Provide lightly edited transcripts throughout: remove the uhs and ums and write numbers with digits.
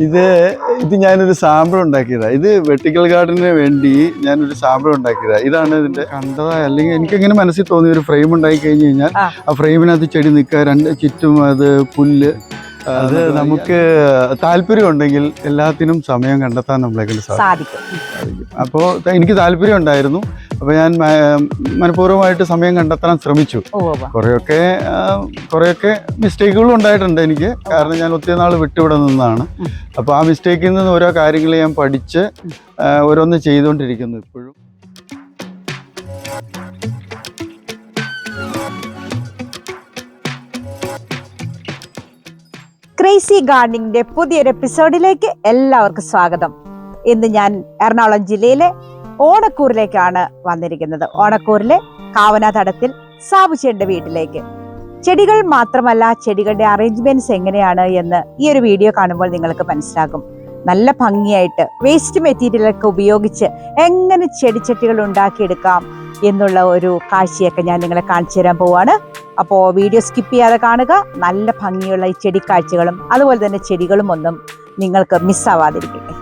ഇത് ഞാനൊരു സാമ്പിൾ ഉണ്ടാക്കിയതാണ്. ഇത് വെർട്ടിക്കൽ ഗാർഡന് വേണ്ടി ഞാനൊരു സാമ്പിൾ ഉണ്ടാക്കിയതാണ്. ഇതാണ് ഇതിന്റെ കണ്ടതാ. അല്ലെങ്കിൽ എനിക്കിങ്ങനെ മനസ്സിൽ തോന്നി ഒരു ഫ്രെയിം ഉണ്ടാക്കി കഴിഞ്ഞ് കഴിഞ്ഞാൽ ആ ഫ്രെയിമിനകത്ത് ചെടി നിൽക്കുക, രണ്ട് ചുറ്റും അത് പുല്ല്. അത് നമുക്ക് താല്പര്യം ഉണ്ടെങ്കിൽ എല്ലാത്തിനും സമയം കണ്ടെത്താൻ നമ്മളെ സാധിക്കും. അപ്പോൾ എനിക്ക് താല്പര്യം ഉണ്ടായിരുന്നു. അപ്പോൾ ഞാൻ മനഃപൂർവ്വമായിട്ട് സമയം കണ്ടെത്താൻ ശ്രമിച്ചു. കുറേയൊക്കെ മിസ്റ്റേക്കുകളും ഉണ്ടായിട്ടുണ്ട് എനിക്ക്. കാരണം ഞാൻ ഒത്തിരി നാൾ വിട്ടുവിടെ നിന്നാണ്. അപ്പോൾ ആ മിസ്റ്റേക്കിൽ നിന്ന് ഓരോ കാര്യങ്ങൾ ഞാൻ പഠിച്ച് ഓരോന്ന് ചെയ്തുകൊണ്ടിരിക്കുന്നു ഇപ്പോഴും. ക്രേസി ഗാർഡനിങ്ങിന്റെ പുതിയൊരു എപ്പിസോഡിലേക്ക് എല്ലാവർക്കും സ്വാഗതം. ഇന്ന് ഞാൻ എറണാകുളം ജില്ലയിലെ ഓണക്കൂറിലേക്കാണ് വന്നിരിക്കുന്നത്. ഓണക്കൂറിലെ കാവനാതടത്തിൽ സാബുചേട്ടന്റെ വീട്ടിലേക്ക്. ചെടികൾ മാത്രമല്ല, ചെടികളുടെ അറേഞ്ച്മെന്റ്സ് എങ്ങനെയാണ് എന്ന് ഈ ഒരു വീഡിയോ കാണുമ്പോൾ നിങ്ങൾക്ക് മനസ്സിലാകും. നല്ല ഭംഗിയായിട്ട് വേസ്റ്റ് മെറ്റീരിയലൊക്കെ ഉപയോഗിച്ച് എങ്ങനെ ചെടിച്ചട്ടികൾ ഉണ്ടാക്കിയെടുക്കാം എന്നുള്ള ഒരു കാഴ്ചയൊക്കെ ഞാൻ നിങ്ങളെ കാണിച്ചു തരാൻ പോവാണ്. അപ്പോൾ വീഡിയോ സ്കിപ്പ് ചെയ്യാതെ കാണുക. നല്ല ഭംഗിയുള്ള ഈ ചെടിക്കാഴ്ചകളും അതുപോലെ തന്നെ ചെടികളും ഒന്നും നിങ്ങൾക്ക് മിസ്സാവാതിരിക്കട്ടെ.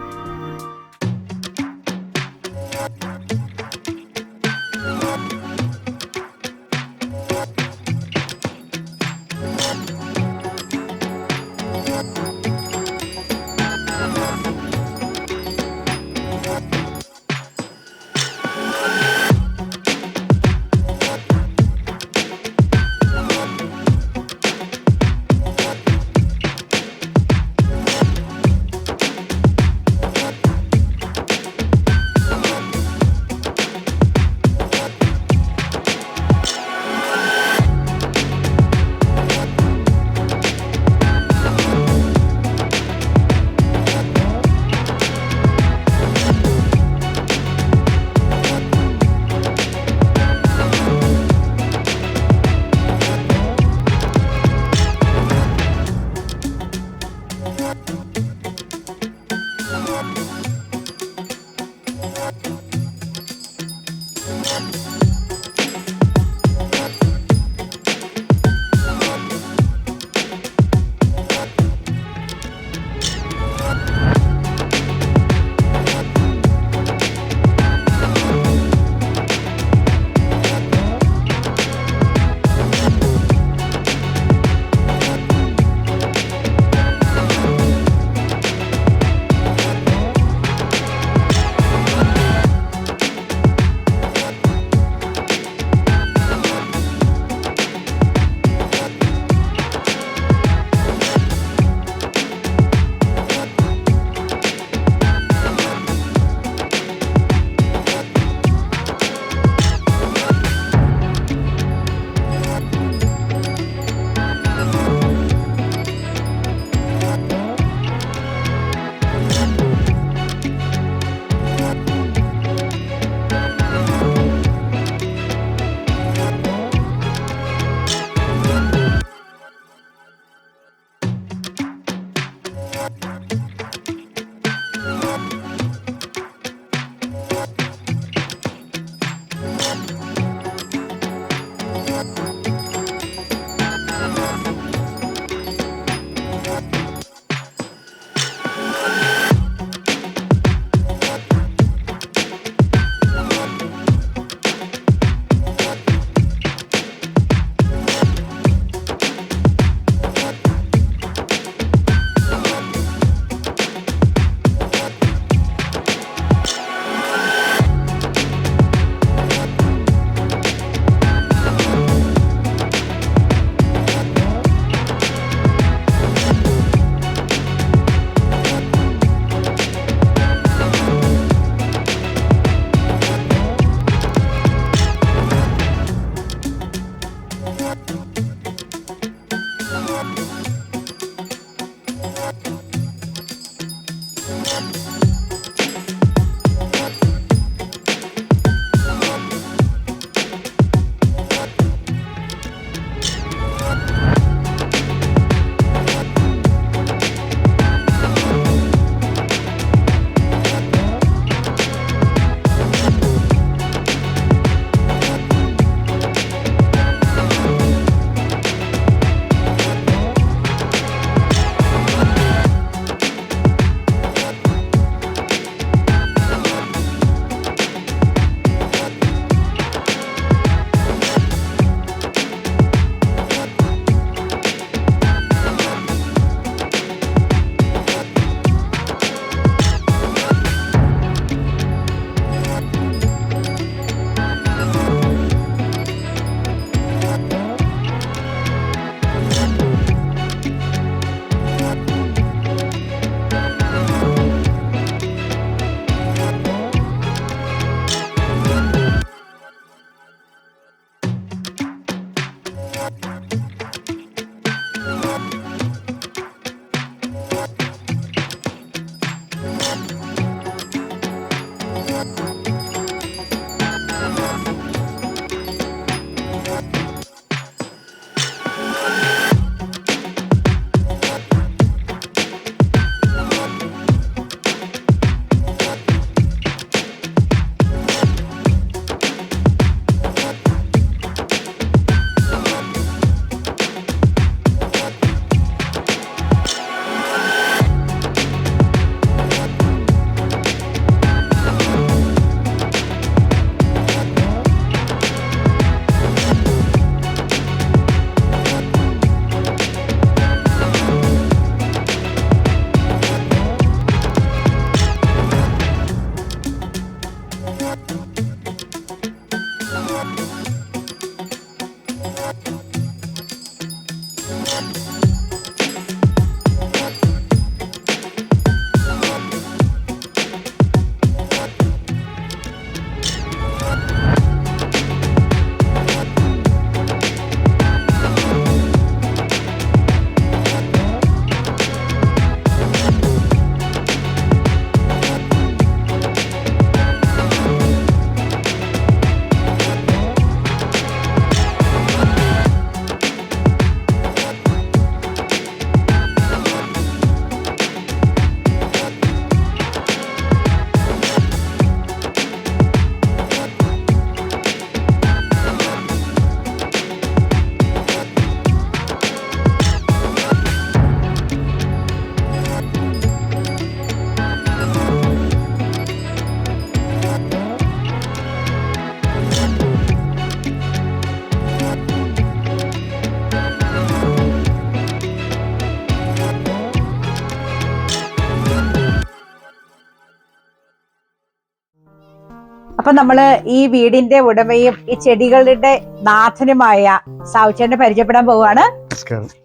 അപ്പൊ നമ്മള് ഈ വീടിന്റെ ഉടമയും ഈ ചെടികളുടെ നാഥനുമായ സാവുചേട്ടനെ പരിചയപ്പെടാൻ പോവുകയാണ്.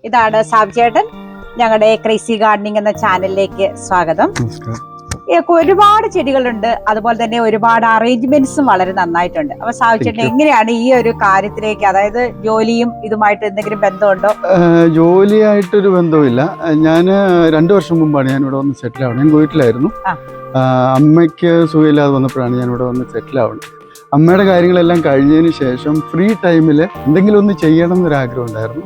ഇതാണ് സാവുചേട്ടൻ. ഞങ്ങളുടെ ക്രേസി ഗാർഡനിങ് എന്ന ചാനലിലേക്ക് സ്വാഗതം. ഒരുപാട് ചെടികളുണ്ട്, അതുപോലെ തന്നെ ഒരുപാട് അറേഞ്ച്മെന്റ്സും വളരെ നന്നായിട്ടുണ്ട്. അപ്പൊ സാവുചേട്ടൻ എങ്ങനെയാണ് ഈ ഒരു കാര്യത്തിലേക്ക്, അതായത് ജോലിയും ഇതുമായിട്ട് എന്തെങ്കിലും ബന്ധമുണ്ടോ? ജോലിയായിട്ടൊരു ബന്ധവുമില്ല. ഞാൻ 2 വർഷം മുമ്പാണ് ഞാൻ ഇവിടെ വന്ന് സെറ്റിൽ ആവുന്നത്. ഞാൻ വീട്ടിലായിരുന്നു. അമ്മയ്ക്ക് സുഖമില്ലാതെ വന്നപ്പോഴാണ് ഞാൻ ഇവിടെ വന്ന് സെറ്റിൽ ആവുന്നത്. അമ്മയുടെ കാര്യങ്ങളെല്ലാം കഴിഞ്ഞതിന് ശേഷം ഫ്രീ ടൈമിൽ എന്തെങ്കിലും ഒന്ന് ചെയ്യണം എന്നൊരാഗ്രഹം ഉണ്ടായിരുന്നു.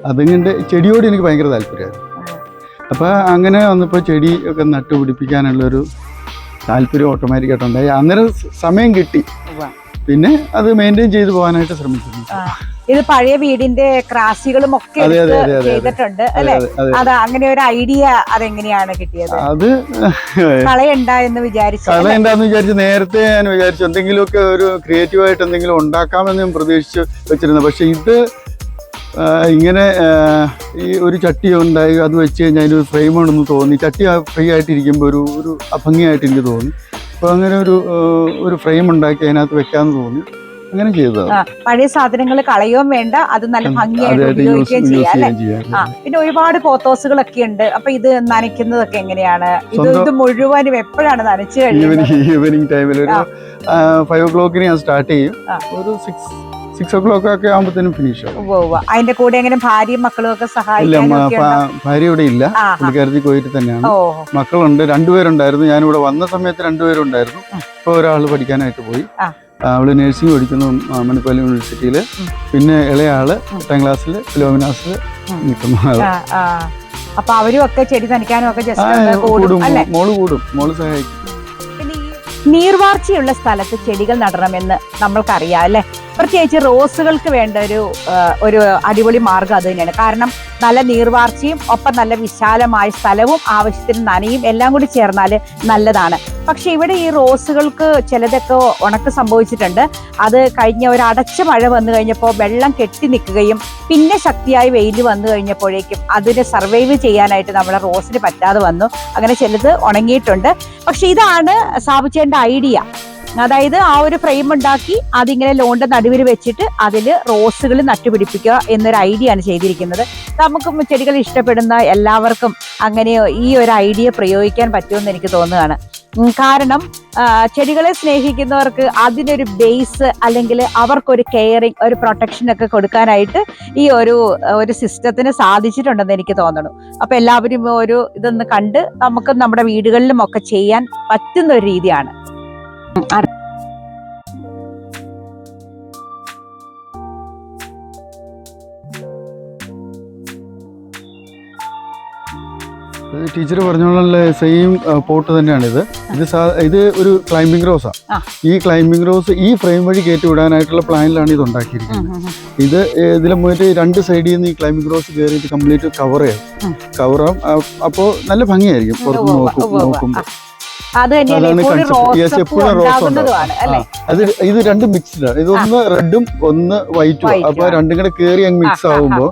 അതുകൊണ്ട് ചെടിയോട് എനിക്ക് ഭയങ്കര താല്പര്യമായിരുന്നു. അപ്പോൾ അങ്ങനെ വന്നപ്പോൾ ചെടി ഒക്കെ നട്ടുപിടിപ്പിക്കാനുള്ളൊരു താല്പര്യം ഓട്ടോമാറ്റിക്കായിട്ടുണ്ടായി. അന്നേരം സമയം കിട്ടി, പിന്നെ അത് മെയിൻറ്റെയിൻ ചെയ്ത് പോകാനായിട്ട് ശ്രമിക്കുന്നു. ഇത് പഴയ വീടിന്റെ ക്രാസികളും ഒക്കെ ചെയ്തിട്ടുണ്ട് അല്ലെ? അത് അങ്ങനെ ഒരു ഐഡിയ അതെങ്ങനെയാണ് കിട്ടിയത്? അത് കളയുണ്ടാന്ന് വിചാരിച്ചു. നേരത്തെ ഞാൻ വിചാരിച്ചു എന്തെങ്കിലുമൊക്കെ ഒരു ക്രിയേറ്റീവായിട്ട് എന്തെങ്കിലും ഉണ്ടാക്കാമെന്ന് ഞാൻ പ്രതീക്ഷിച്ച് വെച്ചിരുന്നു. പക്ഷെ ഇത് ഇങ്ങനെ ഈ ഒരു ചട്ടി ഉണ്ടായി, അത് വെച്ച് കഴിഞ്ഞാൽ അതിനൊരു ഫ്രെയിമാണെന്ന് തോന്നി. ചട്ടി ഫ്രീ ആയിട്ടിരിക്കുമ്പോൾ ഒരു അഭംഗിയായിട്ട് എനിക്ക് തോന്നി. അപ്പോൾ അങ്ങനെ ഒരു ഫ്രെയിം ഉണ്ടാക്കി അതിനകത്ത് വെക്കാമെന്ന് തോന്നി. അങ്ങനെ ചെയ്തത്. പഴയ സാധനങ്ങൾ കളയുകയും വേണ്ട, അത് നല്ല ഭംഗിയായിട്ട് ഉപയോഗിക്കുകയും ചെയ്യാം അല്ലെ? പിന്നെ ഒരുപാട് പോത്തോസുകളൊക്കെ ഉണ്ട്. അപ്പൊ ഇത് നനയ്ക്കുന്നതൊക്കെ എങ്ങനെയാണ്? ഇത് മുഴുവനും എപ്പോഴാണ് നനച്ചു കഴിയുന്നത്? ഈവനിങ് ടൈമിൽ ഒരു 5 o'clock ഞാൻ സ്റ്റാർട്ട് ചെയ്യും. ഒരു 6 o'clock ഒക്കെ ആകുമ്പോഴത്തേനും ഫിനിഷ് ആവും. അതിന്റെ കൂടെ എങ്ങനെ ഭാര്യയും മക്കളും ഒക്കെ സഹായിക്കും? ഭാര്യ ഇവിടെ ഇല്ല, പുള്ളിക്കാരത്തി കോയിട്ട് തന്നെയാണ്. മക്കളുണ്ട്, 2 പേരുണ്ടായിരുന്നു. ഞാനിവിടെ വന്ന സമയത്ത് 2 പേരുണ്ടായിരുന്നു. ഇപ്പൊ ഒരാൾ പഠിക്കാനായിട്ട് പോയി. അവള് നഴ്സിംഗ് പഠിക്കുന്നു മണിപ്പാൽ യൂണിവേഴ്സിറ്റിയില്. പിന്നെ ഇളയാള് 8ാം ക്ലാസ്സിൽ ഫിലോമിനാസിൽ നിൽക്കുന്നു. അപ്പൊ അവരും ഒക്കെ ചെടി നനയ്ക്കാനും ഒക്കെ മോള് സഹായിക്കും. നീർവാർച്ചയുള്ള സ്ഥലത്ത് ചെടികൾ നടണമെന്ന് നമ്മൾക്കറിയാം അല്ലെ? പ്രത്യേകിച്ച് റോസുകൾക്ക് വേണ്ട ഒരു അടിപൊളി മാർഗം അത് തന്നെയാണ്. കാരണം നല്ല നീർവാർച്ചയും ഒപ്പം നല്ല വിശാലമായ സ്ഥലവും ആവശ്യത്തിന് നനയും എല്ലാം കൂടി ചേർന്നാൽ നല്ലതാണ്. പക്ഷെ ഇവിടെ ഈ റോസുകൾക്ക് ചിലതൊക്കെ ഉണക്ക് സംഭവിച്ചിട്ടുണ്ട്. അത് കഴിഞ്ഞ ഒരു അടച്ച മഴ വന്നു കഴിഞ്ഞപ്പോൾ വെള്ളം കെട്ടി നിൽക്കുകയും പിന്നെ ശക്തിയായി വെയിൽ വന്നു കഴിഞ്ഞപ്പോഴേക്കും അതിന് സർവൈവ് ചെയ്യാനായിട്ട് നമ്മുടെ റോസിന് പറ്റാതെ വന്നു. അങ്ങനെ ചിലത് ഉണങ്ങിയിട്ടുണ്ട്. പക്ഷെ ഇതാണ് സാവുചേട്ടൻ്റെ ഐഡിയ. അതായത് ആ ഒരു ഫ്രെയിം ഉണ്ടാക്കി അതിങ്ങനെ ലോണിന്റെ നടുവിൽ വെച്ചിട്ട് അതിൽ റോസുകൾ നട്ടുപിടിപ്പിക്കുക എന്നൊരു ഐഡിയ ആണ് ചെയ്തിരിക്കുന്നത്. നമുക്ക് ചെടികൾ ഇഷ്ടപ്പെടുന്ന എല്ലാവർക്കും അങ്ങനെ ഈ ഒരു ഐഡിയ പ്രയോഗിക്കാൻ പറ്റുമെന്ന് എനിക്ക് തോന്നുകയാണ്. കാരണം ചെടികളെ സ്നേഹിക്കുന്നവർക്ക് അതിനൊരു ബേസ് അല്ലെങ്കിൽ അവർക്കൊരു കെയറിങ്, ഒരു പ്രൊട്ടക്ഷൻ ഒക്കെ കൊടുക്കാനായിട്ട് ഈ ഒരു സിസ്റ്റത്തിന് സാധിച്ചിട്ടുണ്ടെന്ന് എനിക്ക് തോന്നുന്നു. അപ്പൊ എല്ലാവരും ഇതൊന്ന് കണ്ട് നമുക്ക് നമ്മുടെ വീടുകളിലും ഒക്കെ ചെയ്യാൻ പറ്റുന്ന ഒരു രീതിയാണ്. ടീച്ചർ പറഞ്ഞോളെ സെയിം പോട്ട് തന്നെയാണിത്. ഇത് ഒരു ക്ലൈംബിംഗ് റോസാണ്. ഈ ക്ലൈംബിംഗ് റോസ് ഈ ഫ്രെയിം വഴി കയറ്റി വിടാനായിട്ടുള്ള പ്ലാനിലാണ് ഇത് ഉണ്ടാക്കിയിരിക്കുന്നത്. ഇത് ഇതിലെ മുന്നിട്ട് 2 സൈഡിൽ നിന്ന് ഈ ക്ലൈംബിംഗ് റോസ് കയറിയിട്ട് കംപ്ലീറ്റ് കവറാവും. അപ്പോൾ നല്ല ഭംഗിയായിരിക്കും പുറത്ത് നോക്കുമ്പോൾ. ഇത് 2 മിക്സ്ഡ് ആണ്. ഇതൊന്ന് റെഡും ഒന്ന് വൈറ്റും. അപ്പൊ 2 കൂടെ കയറി അങ്ങ് മിക്സ് ആവുമ്പോ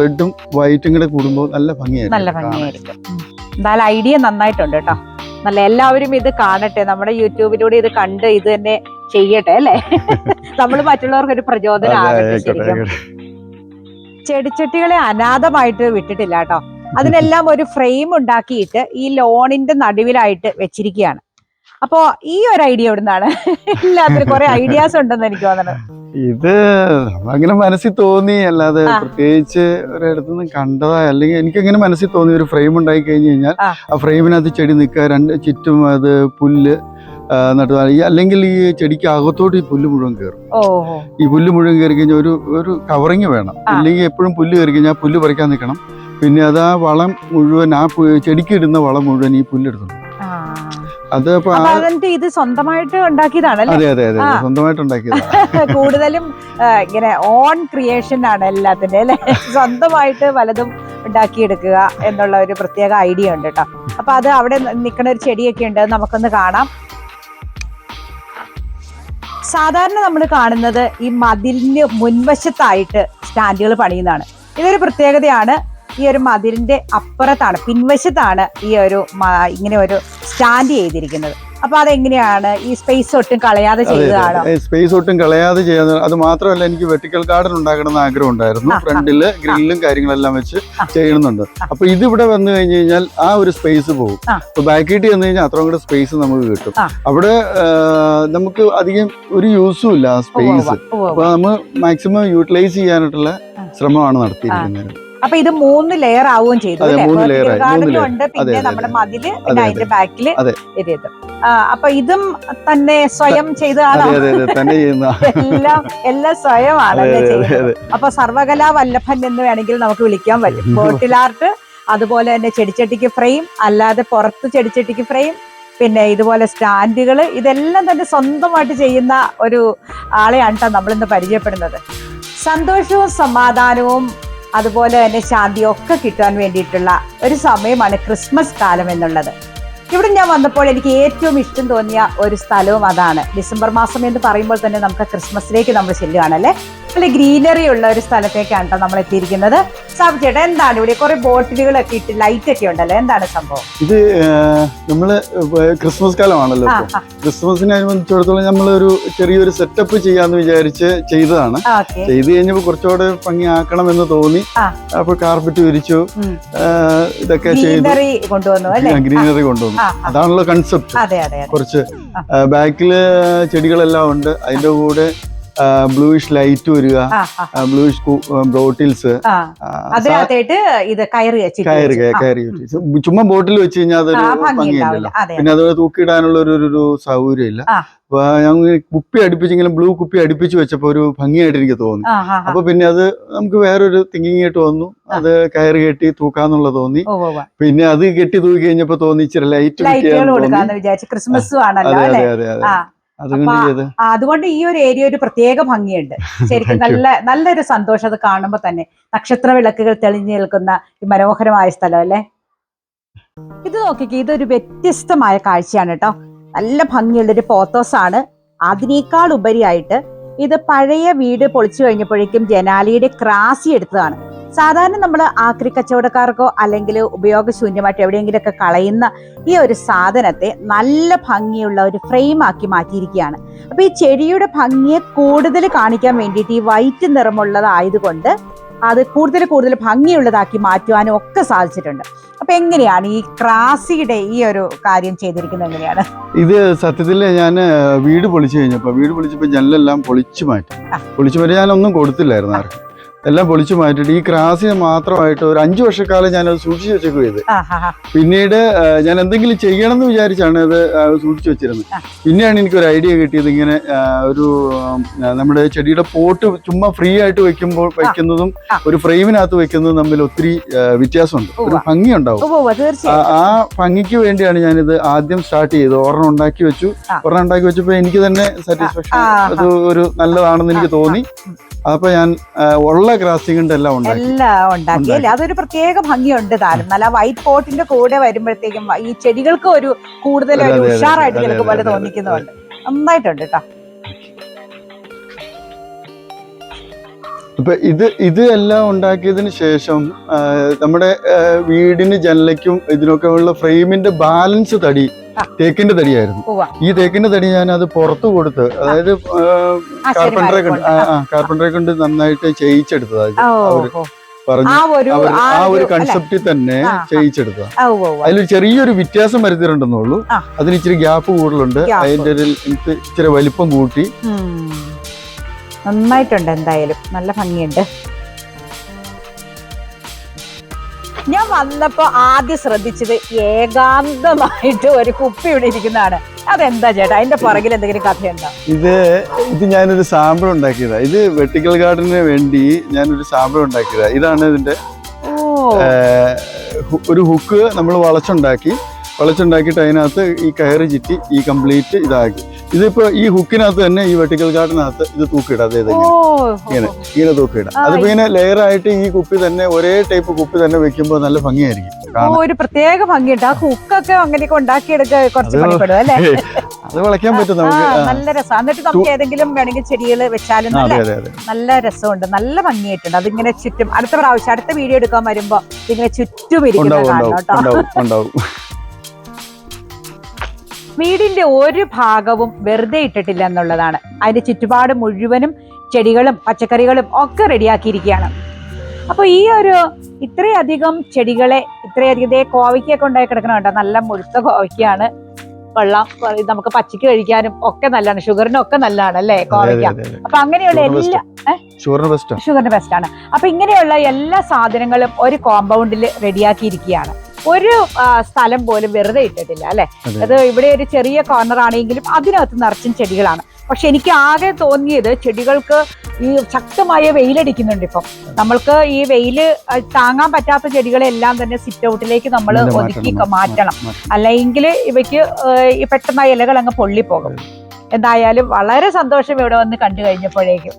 റെഡും വൈറ്റും കൂടെ കൂടുമ്പോ നല്ല ഭംഗിയായിരിക്കും. എന്തായാലും ഐഡിയ നന്നായിട്ടുണ്ട് കേട്ടോ. നല്ല എല്ലാവരും ഇത് കാണട്ടെ, നമ്മുടെ യൂട്യൂബിലൂടെ ഇത് കണ്ട് ഇത് തന്നെ ചെയ്യട്ടെ അല്ലെ? നമ്മൾ മറ്റുള്ളവർക്ക് ഒരു പ്രചോദനം ആകട്ടെ. ചെടിച്ചട്ടികളെ അനാഥമായിട്ട് വിട്ടിട്ടില്ല കേട്ടോ. അതിനെല്ലാം ഒരു ഫ്രെയിം ഉണ്ടാക്കിയിട്ട് ഈ ലോണിന്റെ നടുവിലായിട്ട് വെച്ചിരിക്കുകയാണ്. അപ്പോ ഈ ഒരു ഐഡിയ എവിടുന്നാണ്? എല്ലാത്തിനും കുറെ ഐഡിയാസ് ഉണ്ടെന്ന് എനിക്ക് തോന്നുന്നത്. ഇത് അങ്ങനെ മനസ്സിൽ തോന്നി, അല്ലാതെ പ്രത്യേകിച്ച് ഒരിടത്തുനിന്ന് കണ്ടതാ. അല്ലെങ്കിൽ എനിക്കങ്ങനെ മനസ്സിൽ തോന്നി ഒരു ഫ്രെയിം ഉണ്ടാക്കി കഴിഞ്ഞു കഴിഞ്ഞാൽ ആ ഫ്രെയിമിനകത്ത് ചെടി നിൽക്കുക, ചുറ്റും അത് പുല്ല് നട്ടു. അല്ലെങ്കിൽ ഈ ചെടിക്ക് അകത്തോട്ട് ഈ പുല്ല് മുഴുവൻ കയറും. ഈ പുല്ല് മുഴുവൻ കയറി കഴിഞ്ഞാൽ ഒരു കവറിങ് വേണം. ഇല്ലെങ്കിൽ എപ്പോഴും പുല്ല് കയറി കഴിഞ്ഞാൽ പുല്ല് പറിക്കാൻ നിൽക്കണം. പിന്നെ അത് ആ വളം മുഴുവൻ, ആ ചെടിക്ക് ഇടുന്ന വളം മുഴുവൻ ഈ പുല്ലെടുത്തു. ഇത് സ്വന്തമായിട്ട് ഉണ്ടാക്കിയതാണ്. അതെ, സ്വന്തമായിട്ട് ഉണ്ടാക്കിയതാണ്. കൂടുതലും ഇങ്ങനെ ഓൺ ക്രിയേഷൻ ആണ് എല്ലാത്തിന്റെ അല്ലെ? സ്വന്തമായിട്ട് പലതും ഉണ്ടാക്കിയെടുക്കുക എന്നുള്ള ഒരു പ്രത്യേക ഐഡിയ ഉണ്ട് കേട്ടോ. അപ്പൊ അത് അവിടെ നിൽക്കുന്ന ഒരു ചെടിയൊക്കെ ഉണ്ട്, നമുക്കൊന്ന് കാണാം. സാധാരണ നമ്മൾ കാണുന്നത് ഈ മതിലിന് മുൻവശത്തായിട്ട് സ്റ്റാൻഡുകൾ പണിയുന്നതാണ്. ഇതൊരു പ്രത്യേകതയാണ്. ഈ ഒരു മതിലിന്റെ അപ്പുറത്താണ്, പിൻവശത്താണ് ഈ ഒരു ഇങ്ങനെ ഒരു സ്റ്റാൻഡ് ചെയ്തിരിക്കുന്നത്. അപ്പൊ അതെങ്ങനെയാണ്, ഈ സ്പേസ് ഒട്ടും കളയാതെ ചെയ്തതാണോ? സ്പേസ് ഒട്ടും കളയാതെ ചെയ്യുന്നത്. അത് മാത്രമല്ല, എനിക്ക് വെർട്ടിക്കൽ ഗാർഡൻ ഉണ്ടാക്കണമെന്ന് ആഗ്രഹം ഉണ്ടായിരുന്നു. ഫ്രണ്ടില് ഗ്രില്ലും കാര്യങ്ങളെല്ലാം വെച്ച് ചെയ്യുന്നുണ്ട്. അപ്പൊ ഇതിവിടെ വന്നു കഴിഞ്ഞ് കഴിഞ്ഞാൽ ആ ഒരു സ്പേസ് പോകും. അപ്പൊ ബാക്കിട്ട് വന്നു കഴിഞ്ഞാൽ അത്രയും കൂടെ സ്പേസ് നമുക്ക് കിട്ടും. അവിടെ നമുക്ക് അധികം ഒരു യൂസും ഇല്ല ആ സ്പേസ്. അപ്പൊ നമ്മൾ മാക്സിമം യൂട്ടിലൈസ് ചെയ്യാനായിട്ടുള്ള ശ്രമമാണ് നടത്തിയിരിക്കുന്നത്. അപ്പൊ ഇത് 3 ലെയർ ആവുകയും ചെയ്തു. ഉണ്ട്, പിന്നെ നമ്മുടെ മതില്, പിന്നെ അതിന്റെ ബാക്കില് ഇത്. അപ്പൊ ഇതും തന്നെ സ്വയം ചെയ്തതാണ്. എല്ലാം സ്വയമാണ് ചെയ്യുന്നത്. അപ്പൊ സർവകലാ വല്ലഭൻ എന്ന് വേണമെങ്കിൽ നമുക്ക് വിളിക്കാൻ പറ്റും. ബോട്ടിൽ ആർട്ട്, അതുപോലെ തന്നെ ചെടിച്ചട്ടിക്ക് ഫ്രെയിം, അല്ലാതെ പുറത്ത് ചെടിച്ചട്ടിക്ക് ഫ്രെയിം, പിന്നെ ഇതുപോലെ സ്റ്റാൻഡുകൾ, ഇതെല്ലാം തന്നെ സ്വന്തമായിട്ട് ചെയ്യുന്ന ഒരു ആളെയാണ് കേട്ടോ നമ്മളിന്ന് പരിചയപ്പെടുന്നത്. സന്തോഷവും സമാധാനവും അതുപോലെ തന്നെ ശാന്തിയും ഒക്കെ കിട്ടാൻ വേണ്ടിയിട്ടുള്ള ഒരു സമയമാണ് ക്രിസ്മസ് കാലം എന്നുള്ളത്. ഇവിടെ ഞാൻ വന്നപ്പോൾ എനിക്ക് ഏറ്റവും ഇഷ്ടം തോന്നിയ ഒരു സ്ഥലവും അതാണ്. ഡിസംബർ മാസം എന്ന് പറയുമ്പോൾ തന്നെ നമുക്ക് ക്രിസ്മസിലേക്ക് നമ്മൾ ചെല്ലുകയാണല്ലേ. നല്ല ഗ്രീനറി ഉള്ള ഒരു സ്ഥലത്തേക്കാണ് കേട്ടോ നമ്മൾ എത്തിയിരിക്കുന്നത്. സാബു ചേട്ടാ, എന്താണ് ഇവിടെ കുറെ ബോട്ടിലുകളൊക്കെ ഇട്ട് ലൈറ്റ് ഒക്കെ ഉണ്ടല്ലോ, എന്താണ് സംഭവം? ഇത് നമ്മള് ക്രിസ്മസ് കാലമാണല്ലോ. ക്രിസ്മസിനനുബന്ധിച്ചിടത്തോളം നമ്മളൊരു ചെറിയൊരു സെറ്റപ്പ് ചെയ്യാന്ന് വിചാരിച്ച് ചെയ്തതാണ്. ചെയ്ത് കഴിഞ്ഞപ്പോ കുറച്ചുകൂടെ ഭംഗിയാക്കണമെന്ന് തോന്നി. അപ്പൊ കാർപ്പറ്റ് വിരിച്ചു, ഇതൊക്കെ ചെയ്തു, ഗ്രീനറി കൊണ്ടുവന്നു. അതാണല്ലോ കൺസെപ്റ്റ്. കുറച്ച് ബാക്കില് ചെടികളെല്ലാം ഉണ്ട്. അതിന്റെ കൂടെ ബ്ലൂയിഷ് ലൈറ്റ് വരിക, ബ്ലൂയിഷ് ബോട്ടിൽസ്, കയറി ചുമ്മാ ബോട്ടിൽ വെച്ച് കഴിഞ്ഞാൽ അതൊരു ഭംഗിയില്ലല്ലോ. പിന്നെ അതുപോലെ തൂക്കിയിടാനുള്ള ഒരു സൗകര്യം ഇല്ല. അപ്പൊ ഞങ്ങൾ കുപ്പി അടുപ്പിച്ചെങ്കിലും ബ്ലൂ കുപ്പി അടുപ്പിച്ച് വെച്ചപ്പോ ഒരു ഭംഗിയായിട്ട് എനിക്ക് തോന്നി. അപ്പൊ പിന്നെ അത് നമുക്ക് വേറൊരു തിങ്കിങ് ആയിട്ട് വന്നു. അത് കയറി കെട്ടി തൂക്കാന്നുള്ള തോന്നി. പിന്നെ അത് കെട്ടി തൂക്കി കഴിഞ്ഞപ്പോ തോന്നി ഇച്ചിരി ലൈറ്റ്. അതെ അതെ അതെ. അതുകൊണ്ട് ഈ ഒരു ഏരിയ ഒരു പ്രത്യേക ഭംഗിയുണ്ട് ശരിക്കും. നല്ലൊരു സന്തോഷം അത് കാണുമ്പോ തന്നെ. നക്ഷത്ര വിളക്കുകൾ തെളിഞ്ഞു നിൽക്കുന്ന ഈ മനോഹരമായ സ്ഥലം അല്ലേ. ഇത് നോക്കിക്കേ, ഇതൊരു വ്യത്യസ്തമായ കാഴ്ചയാണ് കേട്ടോ. നല്ല ഭംഗിയുള്ളൊരു പോത്തോസാണ്. അതിനേക്കാൾ ഉപരിയായിട്ട് ഇത് പഴയ വീട് പൊളിച്ചു കഴിഞ്ഞപ്പോഴേക്കും ജനാലിയുടെ ക്രാസി എടുത്തതാണ്. സാധാരണ നമ്മൾ ആക്രി കച്ചവടക്കാർക്കോ അല്ലെങ്കിൽ ഉപയോഗശൂന്യമായിട്ട് എവിടെയെങ്കിലുമൊക്കെ കളയുന്ന ഈ ഒരു സാധനത്തെ നല്ല ഭംഗിയുള്ള ഒരു ഫ്രെയിം ആക്കി മാറ്റിയിരിക്കുകയാണ്. അപ്പൊ ഈ ചെടിയുടെ ഭംഗിയെ കൂടുതൽ കാണിക്കാൻ വേണ്ടിയിട്ട് ഈ വൈറ്റ് നിറമുള്ളതായതുകൊണ്ട് അത് കൂടുതൽ ഭംഗിയുള്ളതാക്കി മാറ്റുവാനും ഒക്കെ സാധിച്ചിട്ടുണ്ട്. അപ്പൊ എങ്ങനെയാണ് ഈ ക്രാസിയുടെ ഈ ഒരു കാര്യം ചെയ്തിരിക്കുന്നത്? എങ്ങനെയാണ് ഇത്? സത്യത്തില് ഞാൻ വീട് പൊളിച്ചപ്പോ ജനലെല്ലാം പൊളിച്ചു മാറ്റി ഞാനൊന്നും കൊടുത്തില്ലായിരുന്നു ആർക്കും. എല്ലാം പൊളിച്ചു മാറ്റിയിട്ട് ഈ ക്രാസിനെ മാത്രമായിട്ട് ഒരു 5 വർഷക്കാലം ഞാനത് സൂക്ഷിച്ചു വെച്ചേക്കും. ഇത് പിന്നീട് ഞാൻ എന്തെങ്കിലും ചെയ്യണം എന്ന് വിചാരിച്ചാണ് അത് സൂക്ഷിച്ചു വെച്ചിരുന്നത്. പിന്നെയാണ് എനിക്കൊരു ഐഡിയ കിട്ടിയത്. ഇങ്ങനെ ഒരു നമ്മുടെ ചെടിയുടെ പോട്ട് ചുമ്മാ ഫ്രീ ആയിട്ട് വെക്കുന്നതും ഒരു ഫ്രെയിമിനകത്ത് വെക്കുന്നതും തമ്മിൽ ഒത്തിരി വ്യത്യാസമുണ്ട്, ഒരു ഭംഗി ഉണ്ടാവും. ആ ഭംഗിക്ക് വേണ്ടിയാണ് ഞാനിത് ആദ്യം സ്റ്റാർട്ട് ചെയ്തത്. ഒരെണ്ണം ഉണ്ടാക്കി വെച്ചപ്പോ എനിക്ക് തന്നെ സാറ്റിസ്ഫാക്ഷൻ, അത് ഒരു നല്ലതാണെന്ന് എനിക്ക് തോന്നി. അപ്പൊ ഞാൻ ഉള്ള ഗ്രാസിംഗ് എല്ലാം ഉണ്ടാക്കി. അതൊരു പ്രത്യേക ഭംഗിയുണ്ട് താനും. നല്ല വൈറ്റ് പോട്ടിന്റെ കൂടെ വരുമ്പോഴത്തേക്കും ഈ ചെടികൾക്ക് ഒരു കൂടുതൽ ഉഷാറായിട്ട് ചിലക്ക് പോലെ തോന്നിക്കുന്നുണ്ട്. നന്നായിട്ടുണ്ട് കേട്ടോ. ഇപ്പൊ ഇത് എല്ലാം ഉണ്ടാക്കിയതിന് ശേഷം നമ്മുടെ വീടിന് ജനലയ്ക്കും ഇതിനൊക്കെ ഉള്ള ഫ്രെയിമിന്റെ ബാലൻസ് തടി തേക്കിന്റെ തടിയായിരുന്നു. ഈ തേക്കിന്റെ തടി ഞാൻ അത് പുറത്തു കൊടുത്ത്, അതായത് കാർപ്പൻറ്ററെ കൊണ്ട് നന്നായിട്ട് ചെയ്യിച്ചെടുത്തത്. പറഞ്ഞു ആ ഒരു കൺസെപ്റ്റിൽ തന്നെ ചെയ്യിച്ചെടുത്തതാണ്. അതിലൊരു ചെറിയൊരു വ്യത്യാസം വരുത്തിയിട്ടുണ്ടെന്നുള്ളൂ. അതിന് ഇച്ചിരി ഗ്യാപ്പ് കൂടുതലുണ്ട്. അതിന്റെ ഇച്ചിരി വലിപ്പം കൂട്ടി. നന്നായിട്ടുണ്ട്. എന്തായാലും നല്ല ഭംഗിയുണ്ട്. ഞാൻ വന്നപ്പോ ആദ്യം ശ്രദ്ധിച്ചത് ഏകാന്തമായിട്ട് ഒരു കുപ്പി ഇവിടെ ഇരിക്കുന്നതാണ്. അതെന്താ ചേട്ടാ, അതിന്റെ പുറകിൽ എന്തെങ്കിലും കഥയുണ്ടോ? ഇത് ഞാനൊരു സാമ്പിൾ ഉണ്ടാക്കിയതാ. ഇത് വെർട്ടിക്കൽ ഗാർഡന് വേണ്ടി ഞാനൊരു സാമ്പിൾ ഉണ്ടാക്കിയതാ. ഇതാണ് ഇതിന്റെ ഒരു ഹുക്ക് നമ്മൾ വളച്ചുണ്ടാക്കിയിട്ട് അതിനകത്ത് ഈ കയറ് ചുറ്റി ഈ കംപ്ലീറ്റ് ഇതാക്കി. ഇതിപ്പോ ഈ ഹുക്കിനകത്ത് തന്നെ ഈ വെർട്ടിക്കൽ ഗാർഡനകത്ത് ഇത് തൂക്കിയിടാം. അതായത് ഇങ്ങനെ തൂക്കിയിടാം. അതിപ്പോ ഇങ്ങനെ ലെയർ ആയിട്ട് ഈ കുപ്പി തന്നെ ഒരേ ടൈപ്പ് കുപ്പി തന്നെ വെക്കുമ്പോ നല്ല ഭംഗിയായിരിക്കും. ഒരു പ്രത്യേക ഭംഗിയുണ്ട്. ആ ഹുക്കൊക്കെ അങ്ങനെയൊക്കെ ഉണ്ടാക്കിയെടുക്കുക കുറച്ച് പണിപ്പെടും അല്ലേ? അത് വളയ്ക്കാൻ പറ്റും നമുക്ക്. നല്ല രസം. എന്നിട്ട് നമുക്ക് ഏതെങ്കിലും വേണമെങ്കിൽ ചെടികൾ വെച്ചാലും നല്ല രസമുണ്ട്, നല്ല ഭംഗിയായിട്ടുണ്ട്. അതിങ്ങനെ ചുറ്റും അടുത്ത പ്രാവശ്യം അടുത്ത വീഡിയോ എടുക്കാൻ വരുമ്പോ ഇങ്ങനെ ചുറ്റും ഇരിക്കുന്നത് കേട്ടോ. വീടിന്റെ ഒരു ഭാഗവും വെറുതെ ഇട്ടിട്ടില്ല എന്നുള്ളതാണ്. അതിന്റെ ചുറ്റുപാട് മുഴുവനും ചെടികളും പച്ചക്കറികളും ഒക്കെ റെഡിയാക്കിയിരിക്കുകയാണ്. അപ്പൊ ഈ ഒരു ഇത്രയധികം ചെടികളെ ഇത്രയധികം കോവയ്ക്കൊക്കെ ഉണ്ടായി കിടക്കണം കേട്ടോ. നല്ല മുഴുത്ത കോവയ്ക്കാണ്. വെള്ളം നമുക്ക് പച്ചക്ക് കഴിക്കാനും ഒക്കെ നല്ലതാണ്, ഷുഗറിനും ഒക്കെ നല്ലതാണ് അല്ലേ കോവയ്ക്ക. അപ്പൊ അങ്ങനെയുള്ള എല്ലാ ഷുഗറിന് ബെസ്റ്റ് ആണ്. അപ്പൊ ഇങ്ങനെയുള്ള എല്ലാ സാധനങ്ങളും ഒരു കോമ്പൗണ്ടിൽ റെഡിയാക്കിയിരിക്കുകയാണ്. ഒരു സ്ഥലം പോലും വെറുതെ ഇട്ടിട്ടില്ല അല്ലെ. അത് ഇവിടെ ഒരു ചെറിയ കോർണർ ആണെങ്കിലും അതിനകത്ത് നിറച്ചും ചെടികളാണ്. പക്ഷെ എനിക്ക് ആകെ തോന്നിയത് ചെടികൾക്ക് ഈ ശക്തമായ വെയിലടിക്കുന്നുണ്ട്. ഇപ്പം നമ്മൾക്ക് ഈ വെയില് താങ്ങാൻ പറ്റാത്ത ചെടികളെല്ലാം തന്നെ സിറ്റ് ഔട്ടിലേക്ക് നമ്മൾ ഒതുക്കി മാറ്റണം, അല്ലെങ്കിൽ ഇവയ്ക്ക് പെട്ടെന്ന് ഇലകൾ അങ്ങ് പൊള്ളിപ്പോകും. എന്തായാലും വളരെ സന്തോഷം ഇവിടെ വന്ന് കണ്ടു കഴിഞ്ഞപ്പോഴേക്കും.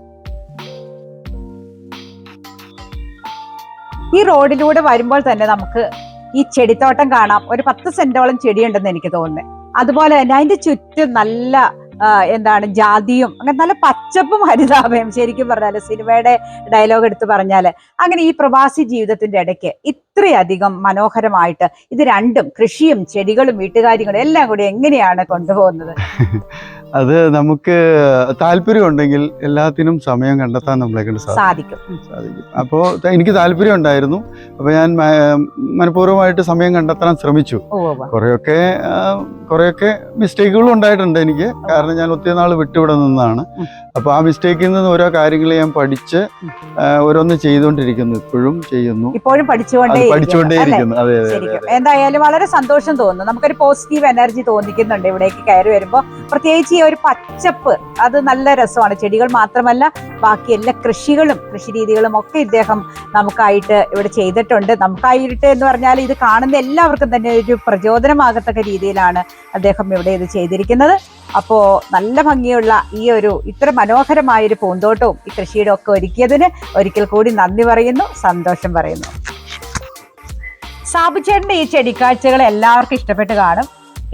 ഈ റോഡിലൂടെ വരുമ്പോൾ തന്നെ നമുക്ക് ഈ ചെടിത്തോട്ടം കാണാം. ഒരു 10 സെന്റോളം ചെടിയുണ്ടെന്ന് എനിക്ക് തോന്നുന്നത്. അതുപോലെ തന്നെ അതിന്റെ ചുറ്റും നല്ല ജാതിയും അങ്ങനെ നല്ല പച്ചപ്പും ഹരിതാഭയും. ശരിക്കും പറഞ്ഞാല് സിനിമയുടെ ഡയലോഗ് എടുത്ത് പറഞ്ഞാല് അങ്ങനെ ഈ പ്രവാസി ജീവിതത്തിന്റെ ഇടയ്ക്ക് ഇത്രയധികം മനോഹരമായിട്ട് ഇത് രണ്ടും, കൃഷിയും ചെടികളും വീട്ടുകാര്യങ്ങളും എല്ലാം കൂടി എങ്ങനെയാണ് കൊണ്ടുപോകുന്നത്? അത് നമുക്ക് താല്പര്യം ഉണ്ടെങ്കിൽ എല്ലാത്തിനും സമയം കണ്ടെത്താൻ നമ്മളെ കൊണ്ട് സാധിക്കും. അപ്പോൾ എനിക്ക് താല്പര്യം ഉണ്ടായിരുന്നു. അപ്പോൾ ഞാൻ മനഃപൂർവ്വമായിട്ട് സമയം കണ്ടെത്താൻ ശ്രമിച്ചു. കുറെയൊക്കെ മിസ്റ്റേക്കുകളും ഉണ്ടായിട്ടുണ്ട് എനിക്ക്. കാരണം ഞാൻ ഒത്തിരി നാൾ വിട്ടുവിടെ നിന്നാണ്. അപ്പോൾ ആ മിസ്റ്റേക്കിൽ നിന്ന് ഓരോ കാര്യങ്ങൾ ഞാൻ പഠിച്ച് ഓരോന്ന് ചെയ്തുകൊണ്ടിരിക്കുന്നു. ഇപ്പോഴും പഠിച്ചുകൊണ്ടേയിരിക്കുന്നു. അതെ. എന്തായാലും വളരെ സന്തോഷം തോന്നുന്നു. നമുക്കൊരു പോസിറ്റീവ് എനർജി തോന്നിക്കുന്നുണ്ട് ഇവിടേക്ക് കയറി വരുമ്പോൾ. പ്രത്യേകിച്ച് ഈ ഒരു പച്ചപ്പ് അത് നല്ല രസമാണ്. ചെടികൾ മാത്രമല്ല ബാക്കി എല്ലാ കൃഷികളും കൃഷി രീതികളും ഒക്കെ ഇദ്ദേഹം നമുക്കായിട്ട് ഇവിടെ ചെയ്തിട്ടുണ്ട്. നമുക്കായിട്ട് എന്ന് പറഞ്ഞാൽ ഇത് കാണുന്ന എല്ലാവർക്കും തന്നെ ഒരു പ്രചോദനമാകത്തക്ക രീതിയിലാണ് അദ്ദേഹം ഇവിടെ ഇത് ചെയ്തിരിക്കുന്നത്. അപ്പോ നല്ല ഭംഗിയുള്ള ഈ ഒരു ഇത്ര മനോഹരമായൊരു പൂന്തോട്ടവും ഈ കൃഷിയുടെ ഒക്കെ ഒരുക്കിയതിന് ഒരിക്കൽ കൂടി നന്ദി പറയുന്നു, സന്തോഷം പറയുന്നു. സാബുചേട്ടന്റെ ഈ ചെടിക്കാഴ്ചകൾ എല്ലാവർക്കും ഇഷ്ടപ്പെട്ട് കാണും.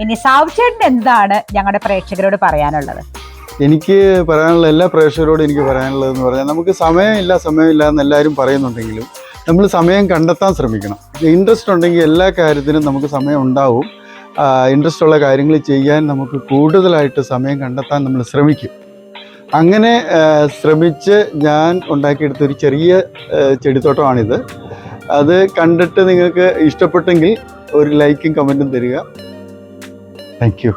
ഇനി സാബുചേട്ടൻ എന്താണ് ഞങ്ങളുടെ പ്രേക്ഷകരോട് പറയാനുള്ളത്? എനിക്ക് പറയാനുള്ള എല്ലാ പ്രേക്ഷകരോടും എനിക്ക് പറയാനുള്ളതെന്ന് പറഞ്ഞാൽ, നമുക്ക് സമയമില്ല എന്ന് എല്ലാവരും പറയുന്നുണ്ടെങ്കിലും നമ്മൾ സമയം കണ്ടെത്താൻ ശ്രമിക്കണം. ഇൻട്രസ്റ്റ് ഉണ്ടെങ്കിൽ എല്ലാ കാര്യത്തിനും നമുക്ക് സമയം ഉണ്ടാവും. ഇൻട്രസ്റ്റ് ഉള്ള കാര്യങ്ങൾ ചെയ്യാൻ നമുക്ക് കൂടുതലായിട്ട് സമയം കണ്ടെത്താൻ നമ്മൾ ശ്രമിക്കും. അങ്ങനെ ശ്രമിച്ച് ഞാൻ ഉണ്ടാക്കിയെടുത്തൊരു ചെറിയ ചെടിത്തോട്ടമാണിത്. അത് കണ്ടിട്ട് നിങ്ങൾക്ക് ഇഷ്ടപ്പെട്ടെങ്കിൽ ഒരു ലൈക്കും കമൻറ്റും തരിക. Thank you.